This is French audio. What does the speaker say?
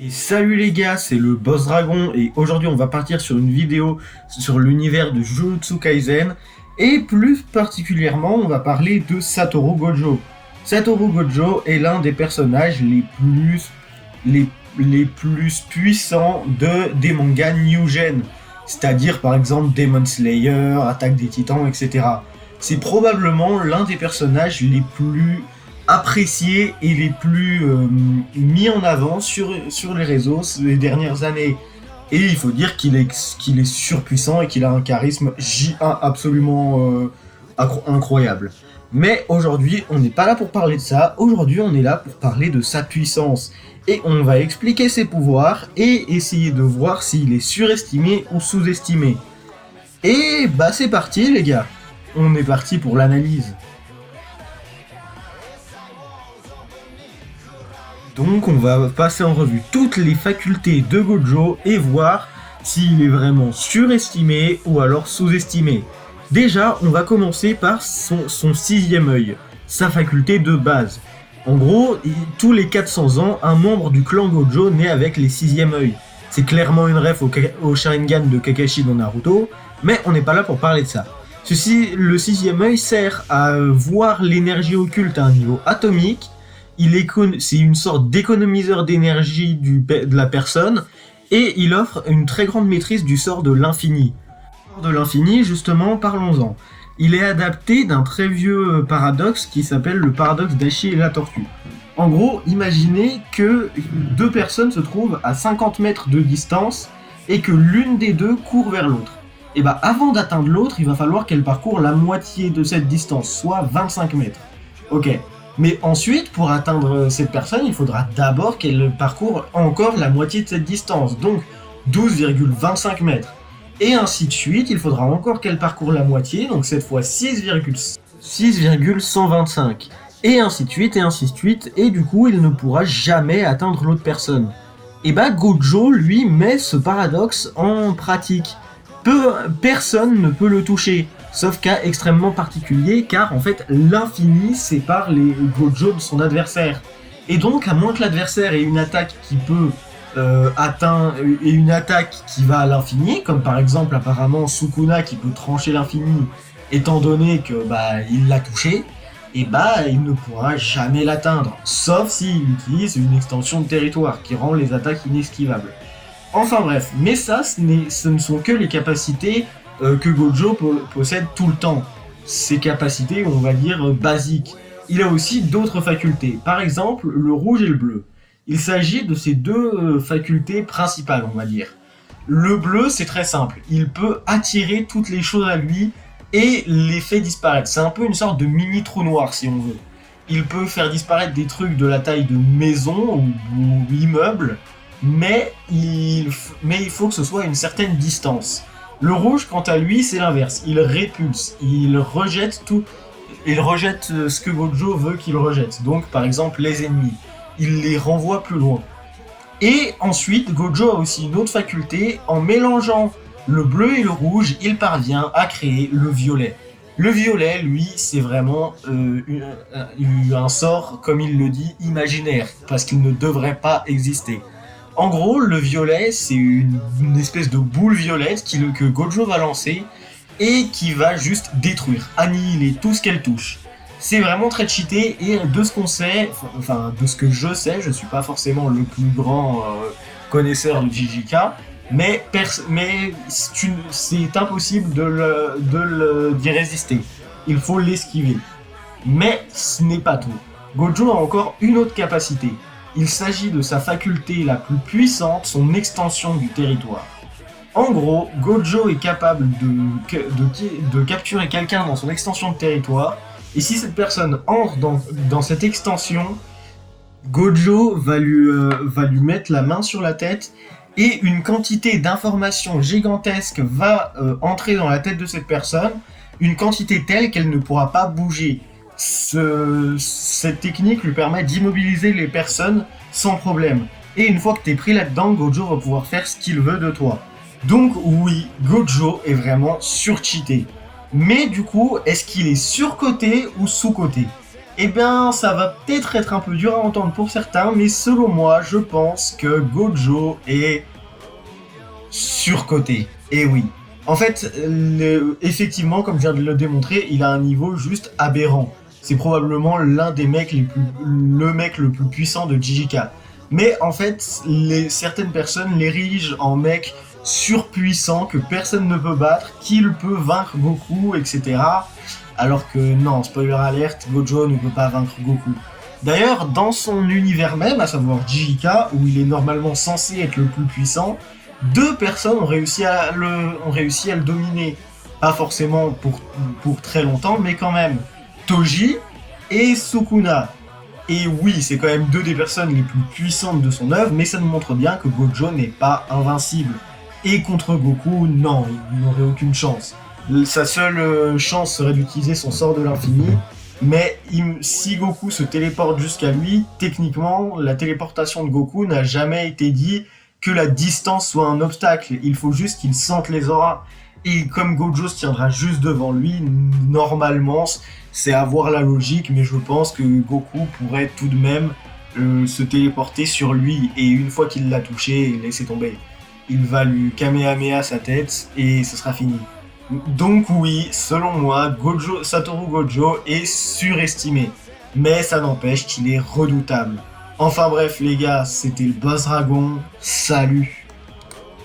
Et salut les gars, c'est le Boss Dragon et aujourd'hui on va partir sur une vidéo sur l'univers de Jujutsu Kaisen et plus particulièrement on va parler de Satoru Gojo. Satoru Gojo est l'un des personnages les, les plus puissants des mangas New Gen, c'est-à-dire par exemple Demon Slayer, Attaque des Titans, etc. C'est probablement l'un des personnages les plus appréciés et les plus mis en avant sur les réseaux ces dernières années. Et il faut dire qu'il est surpuissant et qu'il a un charisme J1 absolument incroyable. Mais aujourd'hui, on n'est pas là pour parler de ça. Aujourd'hui, on est là pour parler de sa puissance. Et on va expliquer ses pouvoirs et essayer de voir s'il est surestimé ou sous-estimé. Et bah c'est parti les gars. On est parti pour l'analyse. Donc on va passer en revue toutes les facultés de Gojo et voir s'il est vraiment surestimé ou alors sous-estimé. Déjà, on va commencer par son sixième œil, sa faculté de base. En gros, tous les 400 ans, un membre du clan Gojo naît avec les sixième œil. C'est clairement une ref au Sharingan de Kakashi dans Naruto, mais on n'est pas là pour parler de ça. Le sixième œil sert à voir l'énergie occulte à un niveau atomique. C'est une sorte d'économiseur d'énergie de la personne et il offre une très grande maîtrise du sort de l'infini. Le sort de l'infini, justement, parlons-en. Il est adapté d'un très vieux paradoxe qui s'appelle le paradoxe d'Achille et la tortue. En gros, imaginez que deux personnes se trouvent à 50 mètres de distance et que l'une des deux court vers l'autre. Et bah avant d'atteindre l'autre, il va falloir qu'elle parcourt la moitié de cette distance, soit 25 mètres. Ok. Mais ensuite, pour atteindre cette personne, il faudra d'abord qu'elle parcourt encore la moitié de cette distance, donc 12,25 mètres. Et ainsi de suite, il faudra encore qu'elle parcourt la moitié, donc cette fois 6,125. Et ainsi de suite, et ainsi de suite, et du coup, il ne pourra jamais atteindre l'autre personne. Et bah, Gojo, lui, met ce paradoxe en pratique. Personne ne peut le toucher. Sauf cas extrêmement particulier, car en fait l'infini sépare les Gojo de son adversaire. Et donc, à moins que l'adversaire ait une attaque qui peut et une attaque qui va à l'infini, comme par exemple apparemment Sukuna qui peut trancher l'infini, étant donné que il l'a touché, et il ne pourra jamais l'atteindre, sauf s'il utilise une extension de territoire qui rend les attaques inesquivables. Enfin bref, mais ça, ce ne sont que les capacités que Gojo possède tout le temps. Ses capacités, on va dire, basiques. Il a aussi d'autres facultés, par exemple le rouge et le bleu. Il s'agit de ces deux facultés principales, on va dire. Le bleu, c'est très simple. Il peut attirer toutes les choses à lui et les fait disparaître. C'est un peu une sorte de mini trou noir, si on veut. Il peut faire disparaître des trucs de la taille de maison ou immeuble, mais il faut que ce soit à une certaine distance. Le rouge, quant à lui, c'est l'inverse. Il répulse, il rejette tout. Il rejette ce que Gojo veut qu'il rejette. Donc, par exemple, les ennemis. Il les renvoie plus loin. Et ensuite, Gojo a aussi une autre faculté. En mélangeant le bleu et le rouge, il parvient à créer le violet. Le violet, lui, c'est vraiment un sort, comme il le dit, imaginaire, parce qu'il ne devrait pas exister. En gros, le violet, c'est une espèce de boule violette que Gojo va lancer et qui va juste détruire, annihiler tout ce qu'elle touche. C'est vraiment très cheaté et de ce qu'on sait, de ce que je sais, je suis pas forcément le plus grand connaisseur de JJK, mais c'est impossible d'y résister. Il faut l'esquiver. Mais ce n'est pas tout. Gojo a encore une autre capacité. Il s'agit de sa faculté la plus puissante, son extension du territoire. En gros, Gojo est capable de capturer quelqu'un dans son extension de territoire, et si cette personne entre dans cette extension, Gojo va lui mettre la main sur la tête, et une quantité d'informations gigantesques va entrer dans la tête de cette personne, une quantité telle qu'elle ne pourra pas bouger. Cette technique lui permet d'immobiliser les personnes sans problème. Et une fois que t'es pris là-dedans, Gojo va pouvoir faire ce qu'il veut de toi. Donc oui, Gojo est vraiment surcheaté. Mais du coup, est-ce qu'il est surcoté ou sous-coté ? Eh bien, ça va peut-être être un peu dur à entendre pour certains, mais selon moi, je pense que Gojo est surcoté. Et oui. En fait, effectivement, comme je viens de le démontrer, il a un niveau juste aberrant. C'est probablement l'un des mecs le mec le plus puissant de JJK. Mais en fait, certaines personnes l'érigent en mec surpuissant que personne ne peut battre, qu'il peut vaincre Goku, etc. Alors que non, spoiler alert, Gojo ne peut pas vaincre Goku. D'ailleurs, dans son univers même, à savoir JJK, où il est normalement censé être le plus puissant, deux personnes ont réussi à le dominer. Pas forcément pour très longtemps, mais quand même. Toji et Sukuna. Et oui, c'est quand même deux des personnes les plus puissantes de son œuvre, mais ça nous montre bien que Gojo n'est pas invincible. Et contre Goku, non, il n'aurait aucune chance. Sa seule chance serait d'utiliser son sort de l'infini, mais si Goku se téléporte jusqu'à lui, techniquement, la téléportation de Goku n'a jamais été dit que la distance soit un obstacle. Il faut juste qu'il sente les auras. Et comme Gojo se tiendra juste devant lui, normalement, c'est à voir la logique, mais je pense que Goku pourrait tout de même se téléporter sur lui. Et une fois qu'il l'a touché, laisser tomber. Il va lui kamehameha sa tête et ce sera fini. Donc oui, selon moi, Satoru Gojo est surestimé. Mais ça n'empêche qu'il est redoutable. Enfin bref les gars, c'était le Boss Dragon. Salut.